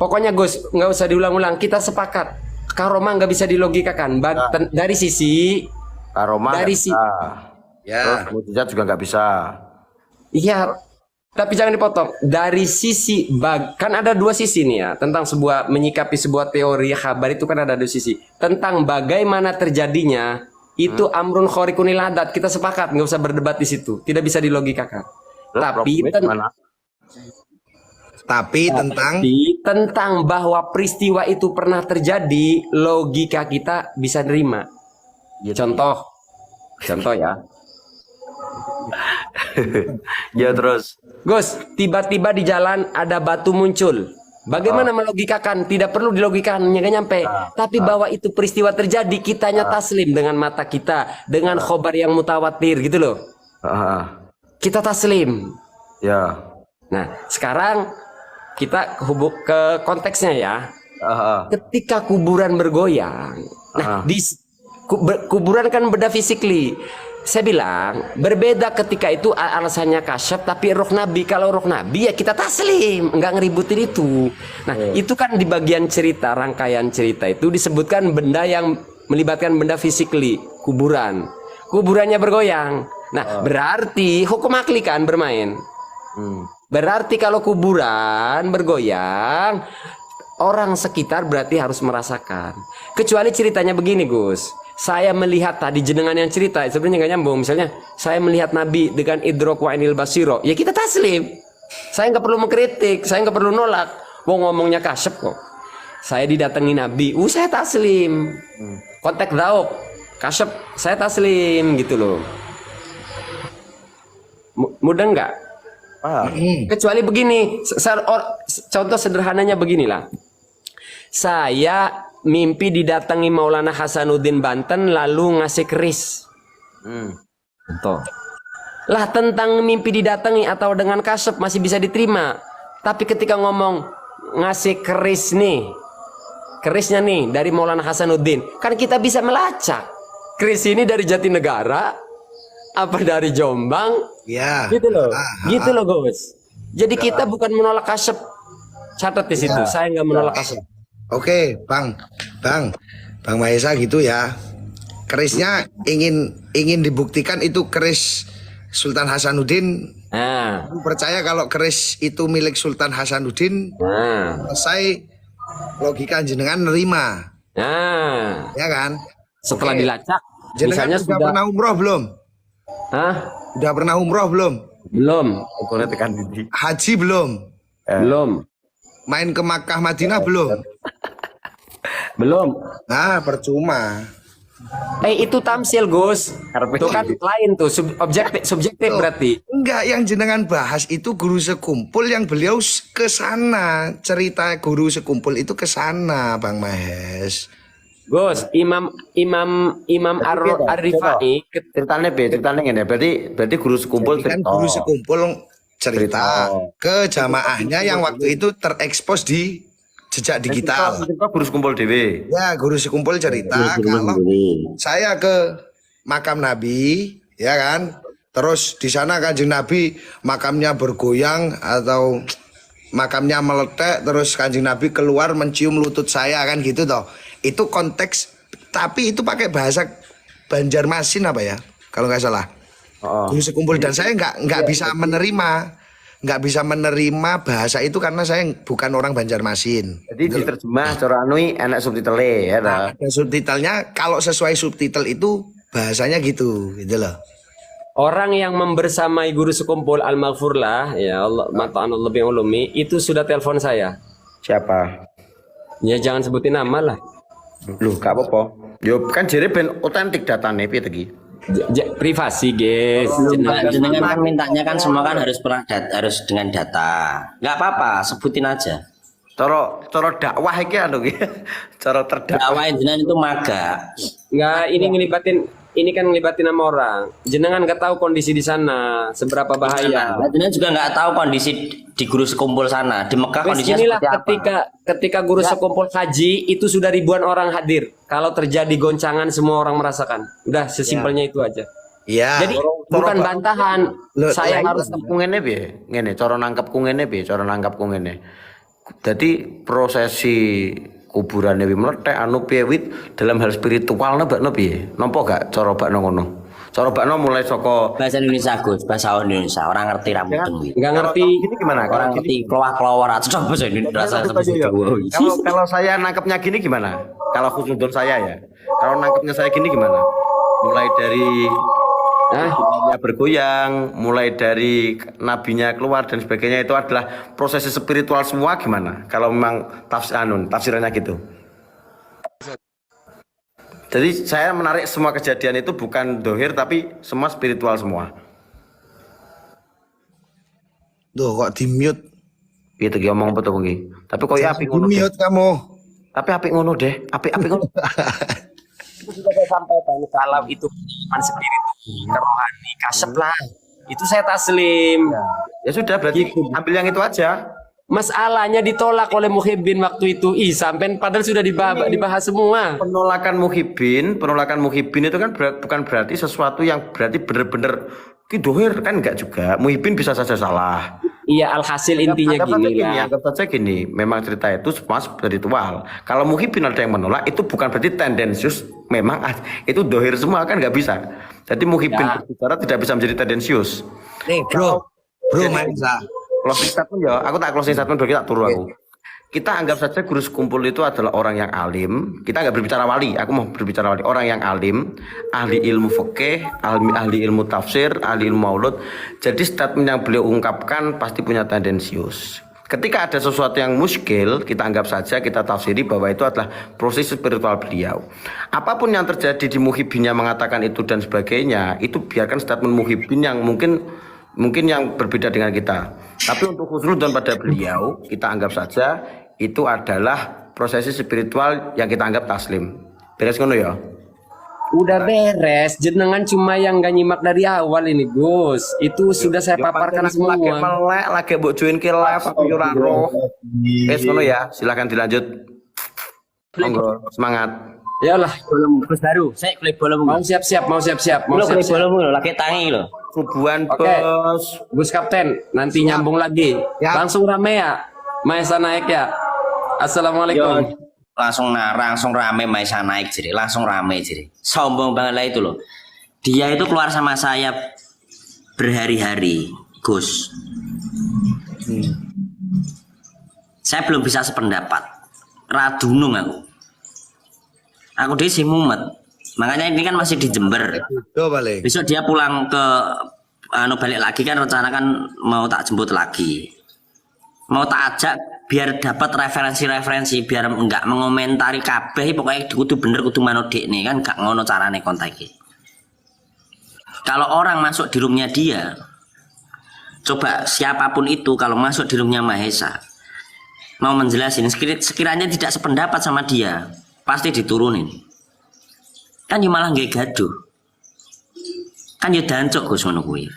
Pokoknya Gus, nggak usah diulang-ulang. Kita sepakat. Karoma nggak bisa dilogikakan. Dari sisi, Karoma dari nggak si, bisa. Ya. Terus mukjizat juga nggak bisa. iya. Tapi jangan dipotong. Dari sisi, kan ada dua sisi nih ya. Tentang sebuah, menyikapi sebuah teori kabar itu kan ada dua sisi. Tentang bagaimana terjadinya, itu amrun khorikunil adat. Kita sepakat, nggak usah berdebat di situ. Tidak bisa dilogikakan. Terus Tapi, Tapi tentang bahwa peristiwa itu pernah terjadi, logika kita bisa nerima. Contoh ya. Ya terus. Gus, tiba-tiba di jalan ada batu muncul. Bagaimana melogikakan? Tidak perlu dilogikakan, nggak nyampe. Tapi bahwa itu peristiwa terjadi, kitanya taslim dengan mata kita, dengan khobar yang mutawatir gitu loh. Kita taslim. Ya. Nah, sekarang kita hubung ke konteksnya ya. Ketika kuburan bergoyang, nah kuburan kan beda physically. Saya bilang berbeda ketika itu alasannya kasyaf, tapi roh Nabi. Kalau roh Nabi ya kita taslim, nggak ngeributin itu. Nah itu kan di bagian cerita, rangkaian cerita itu disebutkan benda yang melibatkan benda physically, kuburannya bergoyang. Nah berarti hukum akli kan bermain. Berarti kalau kuburan bergoyang, orang sekitar berarti harus merasakan. Kecuali ceritanya begini Gus, saya melihat tadi jenengan yang cerita sebenarnya nggak nyambung. Misalnya saya melihat Nabi dengan idrok wa inil basiro, ya kita taslim. Saya nggak perlu mengkritik, saya nggak perlu nolak. Wong ngomongnya kasyaf kok. Saya didatangi Nabi, saya taslim. Konteks dauk, kasyaf, saya taslim gitu loh. Mudah nggak? Kecuali begini, contoh sederhananya beginilah. Saya mimpi didatangi Maulana Hasanuddin Banten lalu ngasih keris. Contoh. Lah tentang mimpi didatangi atau dengan kasyaf masih bisa diterima. Tapi ketika ngomong ngasih keris nih, kerisnya nih dari Maulana Hasanuddin, kan kita bisa melacak. Keris ini dari Jatinegara, apa dari Jombang? ya. Gitu loh. Gitu loh Gus. Jadi kita bukan menolak kasyaf. Catat di situ, saya nggak menolak kasyaf. Oke, Bang Mahesa gitu ya. Kerisnya ingin dibuktikan itu keris Sultan Hasanuddin. Nah, Aku percaya kalau keris itu milik Sultan Hasanuddin, selesai logika jenengan nerima. nah, Ya kan? setelah dilacak, Jenengan misalnya sudah pernah umroh belum? Hah? Udah pernah umroh belum? Belum, Ukurnya tekan didi. Haji belum? belum, Main ke Makkah Madinah belum? belum. Nah, percuma. Itu tamsil Gus. Itu kan lain tuh, subjektif berarti. Enggak, yang jenengan bahas itu guru sekumpul yang beliau ke sana. Cerita guru sekumpul itu ke sana, Bang Mahes. Gus, Imam Ar-Rifai ceritanya ngene. Berarti guru sekumpul Kan cerita. guru sekumpul cerita ke jamaahnya yang waktu itu terekspos di jejak digital. Cerita guru sekumpul dewe. Ya, guru sekumpul cerita kalau saya ke makam Nabi, ya kan? Terus di sana Kanjeng Nabi makamnya bergoyang atau makamnya meletek, terus Kanjeng Nabi keluar mencium lutut saya kan gitu toh. Itu konteks, tapi itu pakai bahasa Banjarmasin apa ya? Kalau nggak salah. Guru sekumpul dan saya nggak bisa menerima bahasa itu karena saya bukan orang Banjarmasin. Jadi diterjemah cara anui enak subtitle ya dah. Ada subtitlenya, kalau sesuai subtitle itu bahasanya gitu loh. Orang yang membersamai guru sekumpul Al-Maghfurlah, ya Allah, mata'an Allah bi'ulumi, itu sudah telepon saya. Siapa? Ya jangan sebutin nama lah. Loh, gak apa-apa. Yo kan jere ben otentik datane piye tegi. Privasi guys. Jenengan kan mintanya kan semua kan harus harus dengan data. Nggak apa-apa, sebutin aja. Cara dakwah iki anu ki. Cara terdakwah. Dakwah jenengan itu maga. Nggak, ini kan ngelibatin nama orang. Jenengan nggak tahu kondisi di sana seberapa bahaya. Nah, jenengan juga nggak tahu kondisi di guru sekumpul sana. Di Mekah kondisinya Inilah seperti apa? ketika guru sekumpul haji itu sudah ribuan orang hadir. Kalau terjadi goncangan semua orang merasakan. Udah sesimpelnya itu aja. Iya. Jadi bukan bantahan. Saya harus nangkep ngene piye? Ngene, cara nangkepku ngene piye? Cara nangkepku ngene. Jadi prosesi kuburan Dewi meletek anu piye wit dalam hal spiritual bakno piye? Nampa gak cara bakno ngono? Cara bakno mulai saka Bahasa Indonesia Gus, bahasa Indonesia. Orang ngerti rambut kuwi. Nggak ngerti. Gini gimana? Orang ngerti keluar-keluar atau bahasa Indonesia. Kalau saya nangkepnya gini gimana? Kalau khusnudon saya ya. Kalau nangkepnya saya gini gimana? Mulai dari nabinya bergoyang, mulai dari nabinya keluar dan sebagainya itu adalah proses spiritual semua gimana? Kalau memang tafsirannya gitu. Jadi saya menarik semua kejadian itu bukan dohir tapi semua spiritual semua. Duh kok di mute. Itu ngomong betul nggih. Tapi kok ya apik Di ngono. mute kamu. Tapi apik ngono deh. Apik ngono. Itu sudah saya sampaikan kalau itu iman spiritual, kerohani, kasep lah. Itu saya taslim. Ya sudah berarti ambil yang itu aja. Masalahnya ditolak oleh Muhyiddin waktu itu. Sampai padahal sudah dibahas semua. Penolakan Muhyiddin itu kan bukan berarti sesuatu yang berarti benar-benar dohir kan enggak juga. Muhyiddin bisa saja salah. Iya, alhasil intinya Anggap saja gini, memang cerita itu semua spiritual. Kalau Muhyiddin ada yang menolak, itu bukan berarti tendensius. Memang itu dohir semua kan nggak bisa. Jadi Muhyiddin berbicara tidak bisa menjadi tendensius. Nih bro Maisa. Closing statement ya, aku tak closing statement dulu, tak turu aku. Kita anggap saja guru sekumpul itu adalah orang yang alim. Kita nggak berbicara wali, aku mau berbicara wali. Orang yang alim, ahli ilmu fikih, ahli ilmu tafsir, ahli ilmu maulud. Jadi statement yang beliau ungkapkan pasti punya tendensius. Ketika ada sesuatu yang muskil, kita anggap saja, kita tafsiri bahwa itu adalah proses spiritual beliau. Apapun yang terjadi di Muhyiddin yang mengatakan itu dan sebagainya, itu biarkan statement Muhyiddin yang mungkin yang berbeda dengan kita. Tapi untuk khusnudon pada beliau, kita anggap saja itu adalah prosesi spiritual yang kita anggap taslim. Beres ngono ya? Udah beres, jenengan cuma yang gak nyimak dari awal ini Gus. Itu sudah saya paparkan semua. Lagi mbok join ke live aku yo ora roh. Wes ngono ya, silakan dilanjut. Monggo, semangat. Ya lah, Gus baru. Saya klip bola mau siap-siap. Lo klip bola lagi tangi lo. Kubuan Oke. bos. Gus Kapten, nanti nyambung lagi. Siap. Langsung rame ya. Maesa naik ya. Assalamualaikum. Langsung rame Maisa naik jadi. Langsung rame jadi. Sombong banget lah itu loh. Dia itu keluar sama saya berhari-hari, Gus. Saya belum bisa sependapat. Radunung aku. Aku dia si mumet. Makanya ini kan masih di Jember. Balik. Besok dia pulang ke balik lagi kan rencana kan mau tak jemput lagi. Mau tak ajak biar dapat referensi-referensi biar enggak mengomentari kabeh pokoknya kudu bener kudu manodek nih kan gak ngono carane kontaknya. Kalau orang masuk di roomnya dia, coba siapapun itu kalau masuk di roomnya Mahesa mau menjelasin sekiranya tidak sependapat sama dia pasti diturunin. Kan ya malah nggak gaduh. Kan ya dancuk Gus ngono kuwi.